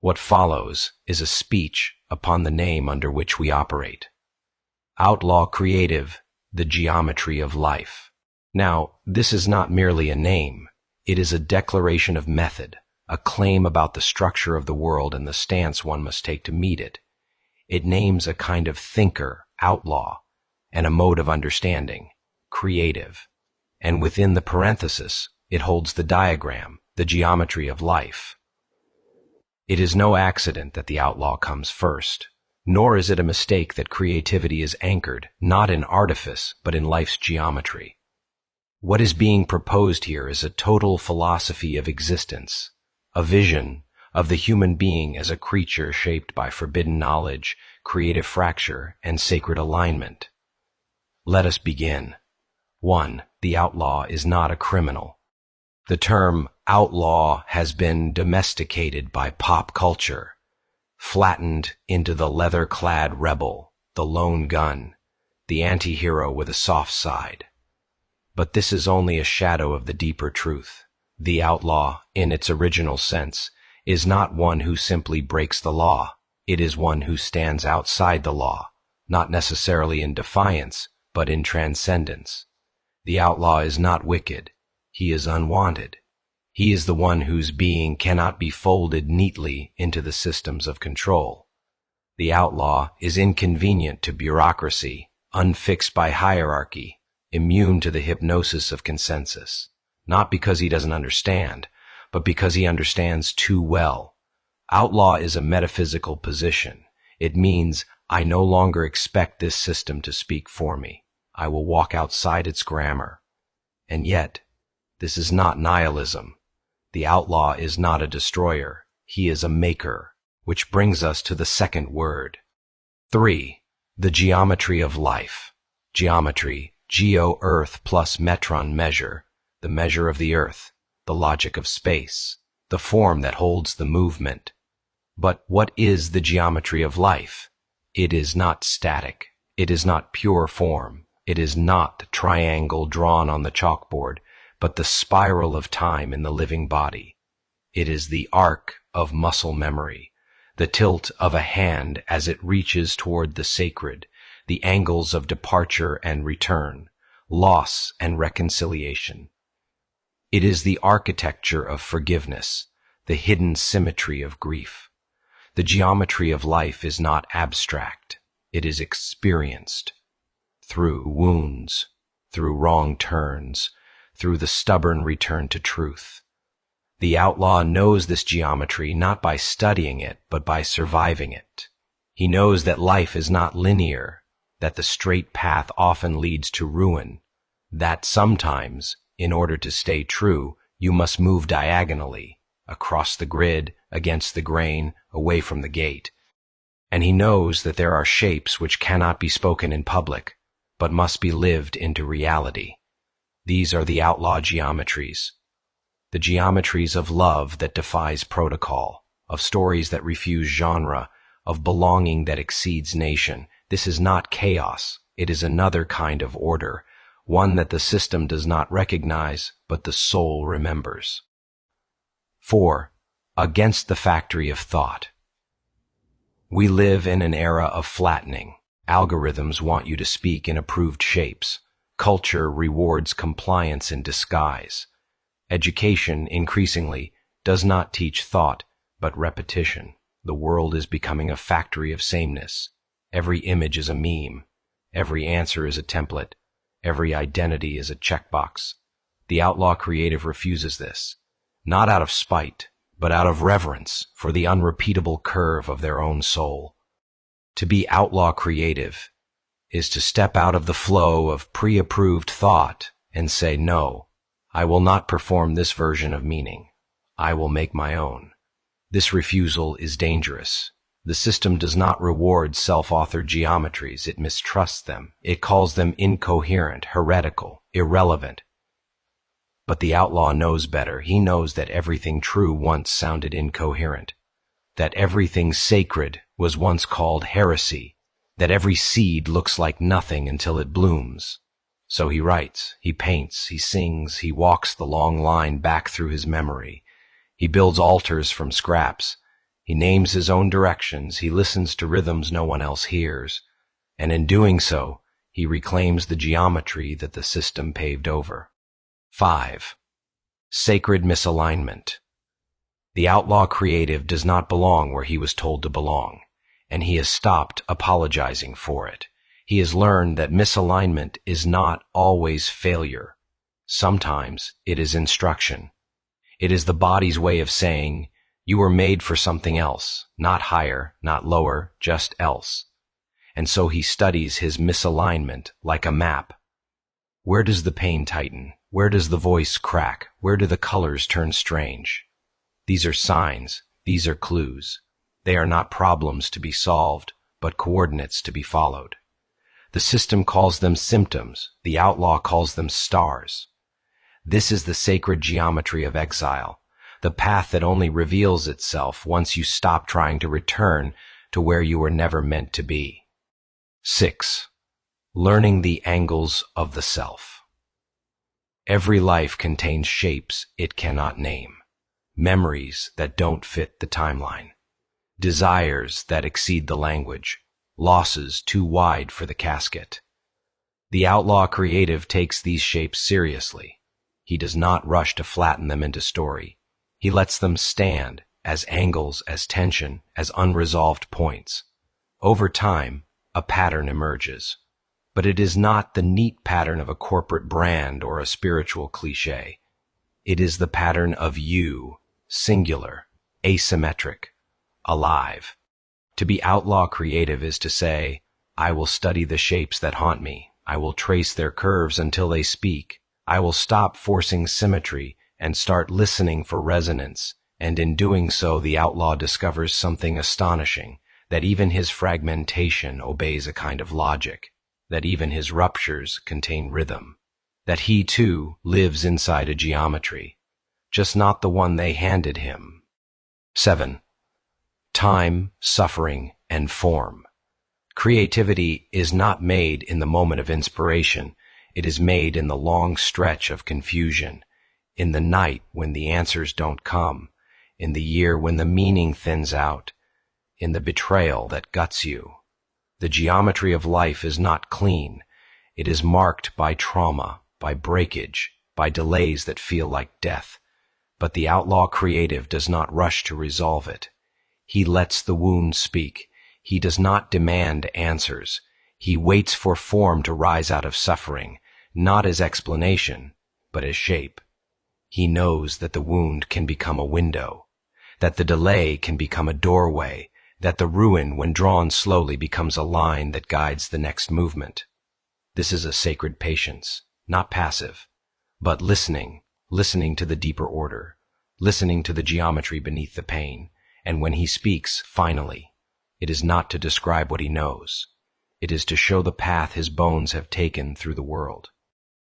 What follows is a speech upon the name under which we operate. Outlaw Creative, the geometry of life. Now, this is not merely a name. It is a declaration of method, a claim about the structure of the world and the stance one must take to meet it. It names a kind of thinker, outlaw, and a mode of understanding, creative. And within the parenthesis, it holds the diagram, the geometry of life. It is no accident that the outlaw comes first, nor is it a mistake that creativity is anchored not in artifice but in life's geometry. What is being proposed here is a total philosophy of existence, a vision of the human being as a creature shaped by forbidden knowledge, creative fracture, and sacred alignment. Let us begin. 1. The outlaw is not a criminal. The term outlaw has been domesticated by pop culture, flattened into the leather-clad rebel, the lone gun, the anti-hero with a soft side. But this is only a shadow of the deeper truth. The outlaw, in its original sense, is not one who simply breaks the law. It is one who stands outside the law, not necessarily in defiance, but in transcendence. The outlaw is not wicked. He is unwanted. He is the one whose being cannot be folded neatly into the systems of control. The outlaw is inconvenient to bureaucracy, unfixed by hierarchy, immune to the hypnosis of consensus, not because he doesn't understand, but because he understands too well. Outlaw is a metaphysical position. It means I no longer expect this system to speak for me. I will walk outside its grammar. And yet, this is not nihilism. The outlaw is not a destroyer. He is a maker, which brings us to the second word. 3. The geometry of life. Geometry, geo earth plus metron measure, the measure of the earth, the logic of space, the form that holds the movement. But what is the geometry of life? It is not static. It is not pure form. It is not the triangle drawn on the chalkboard, but the spiral of time in the living body. It is the arc of muscle memory, the tilt of a hand as it reaches toward the sacred, the angles of departure and return, loss and reconciliation. It is the architecture of forgiveness, the hidden symmetry of grief. The geometry of life is not abstract. It is experienced. Through wounds, through wrong turns, through the stubborn return to truth. The outlaw knows this geometry not by studying it, but by surviving it. He knows that life is not linear, that the straight path often leads to ruin, that sometimes, in order to stay true, you must move diagonally, across the grid, against the grain, away from the gate. And he knows that there are shapes which cannot be spoken in public, but must be lived into reality. These are the outlaw geometries. The geometries of love that defies protocol, of stories that refuse genre, of belonging that exceeds nation. This is not chaos. It is another kind of order, one that the system does not recognize, but the soul remembers. 4. Against the factory of thought. We live in an era of flattening. Algorithms want you to speak in approved shapes. Culture rewards compliance in disguise. Education, increasingly, does not teach thought, but repetition. The world is becoming a factory of sameness. Every image is a meme. Every answer is a template. Every identity is a checkbox. The outlaw creative refuses this, not out of spite, but out of reverence for the unrepeatable curve of their own soul. To be outlaw creative is to step out of the flow of pre-approved thought and say, no, I will not perform this version of meaning. I will make my own. This refusal is dangerous. The system does not reward self-authored geometries. It mistrusts them. It calls them incoherent, heretical, irrelevant. But the outlaw knows better. He knows that everything true once sounded incoherent, that everything sacred was once called heresy, that every seed looks like nothing until it blooms. So he writes, he paints, he sings, he walks the long line back through his memory. He builds altars from scraps, He names his own directions, he listens to rhythms no one else hears, and in doing so, he reclaims the geometry that the system paved over. 5. Sacred misalignment. The outlaw creative does not belong where he was told to belong, and he has stopped apologizing for it. He has learned that misalignment is not always failure. Sometimes it is instruction. It is the body's way of saying, you were made for something else, not higher, not lower, just else. And so he studies his misalignment like a map. Where does the pain tighten? Where does the voice crack? Where do the colors turn strange? These are signs, these are clues. They are not problems to be solved, but coordinates to be followed. The system calls them symptoms, the outlaw calls them stars. This is the sacred geometry of exile, the path that only reveals itself once you stop trying to return to where you were never meant to be. 6. Learning the angles of the self. Every life contains shapes it cannot name. Memories that don't fit the timeline, desires that exceed the language, losses too wide for the casket. The outlaw creative takes these shapes seriously. He does not rush to flatten them into story. He lets them stand as angles, as tension, as unresolved points. Over time, a pattern emerges, but it is not the neat pattern of a corporate brand or a spiritual cliché. It is the pattern of you, singular, asymmetric, alive. To be outlaw creative is to say, I will study the shapes that haunt me. I will trace their curves until they speak. I will stop forcing symmetry and start listening for resonance. And in doing so, the outlaw discovers something astonishing, that even his fragmentation obeys a kind of logic, that even his ruptures contain rhythm, that he too lives inside a geometry, just not the one they handed him. 7. Time, suffering, and form. Creativity is not made in the moment of inspiration. It is made in the long stretch of confusion, in the night when the answers don't come, in the year when the meaning thins out, in the betrayal that guts you. The geometry of life is not clean. It is marked by trauma, by breakage, by delays that feel like death. But the outlaw creative does not rush to resolve it. He lets the wound speak. He does not demand answers. He waits for form to rise out of suffering, not as explanation, but as shape. He knows that the wound can become a window, that the delay can become a doorway, that the ruin, when drawn slowly, becomes a line that guides the next movement. This is a sacred patience, not passive, but listening to the deeper order, listening to the geometry beneath the pain. And when he speaks, finally, it is not to describe what he knows. It is to show the path his bones have taken through the world.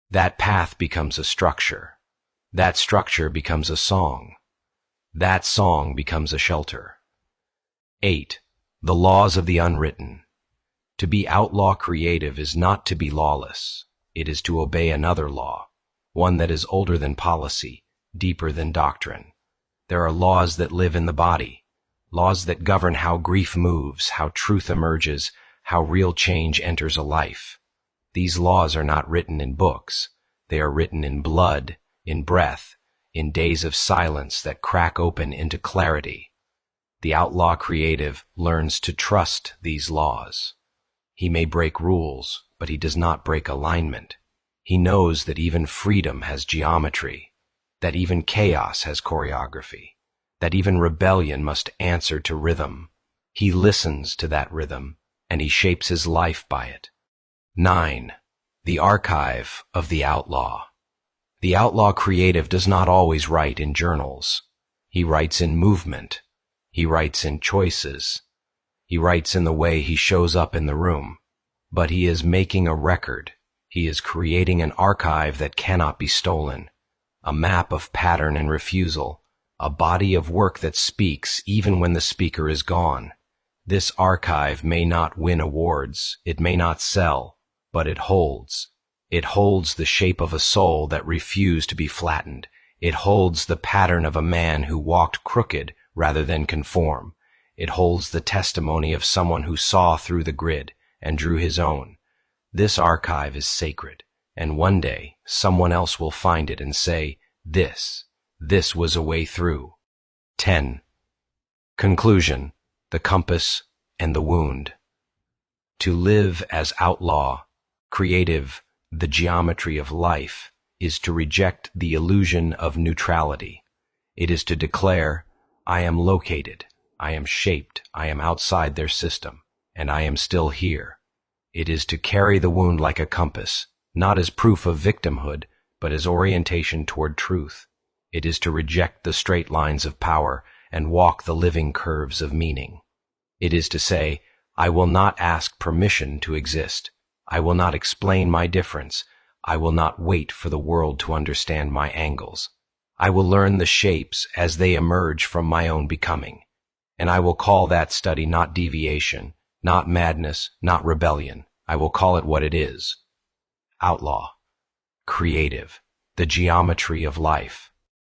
That path becomes a structure. That structure becomes a song. That song becomes a shelter. 8. The laws of the unwritten. To be outlaw creative is not to be lawless. It is to obey another law, one that is older than policy, deeper than doctrine. There are laws that live in the body, laws that govern how grief moves, how truth emerges, how real change enters a life. These laws are not written in books. They are written in blood, in breath, in days of silence that crack open into clarity. The outlaw creative learns to trust these laws. He may break rules, but he does not break alignment. He knows that even freedom has geometry, that even chaos has choreography, that even rebellion must answer to rhythm. He listens to that rhythm, and he shapes his life by it. 9. The archive of the outlaw. The outlaw creative does not always write in journals. He writes in movement. He writes in choices. He writes in the way he shows up in the room. But he is making a record. He is creating an archive that cannot be stolen, a map of pattern and refusal, a body of work that speaks even when the speaker is gone. This archive may not win awards, it may not sell, but it holds. It holds the shape of a soul that refused to be flattened. It holds the pattern of a man who walked crooked rather than conform. It holds the testimony of someone who saw through the grid and drew his own. This archive is sacred, and one day someone else will find it and say, this was a way through. 10. Conclusion: the compass and the wound. To live as outlaw, creative, the geometry of life, is to reject the illusion of neutrality. It is to declare, I am located, I am shaped, I am outside their system, and I am still here. It is to carry the wound like a compass, not as proof of victimhood, but as orientation toward truth. It is to reject the straight lines of power and walk the living curves of meaning. It is to say, I will not ask permission to exist. I will not explain my difference. I will not wait for the world to understand my angles. I will learn the shapes as they emerge from my own becoming. And I will call that study not deviation, not madness, not rebellion. I will call it what it is. Outlaw, creative, the geometry of life.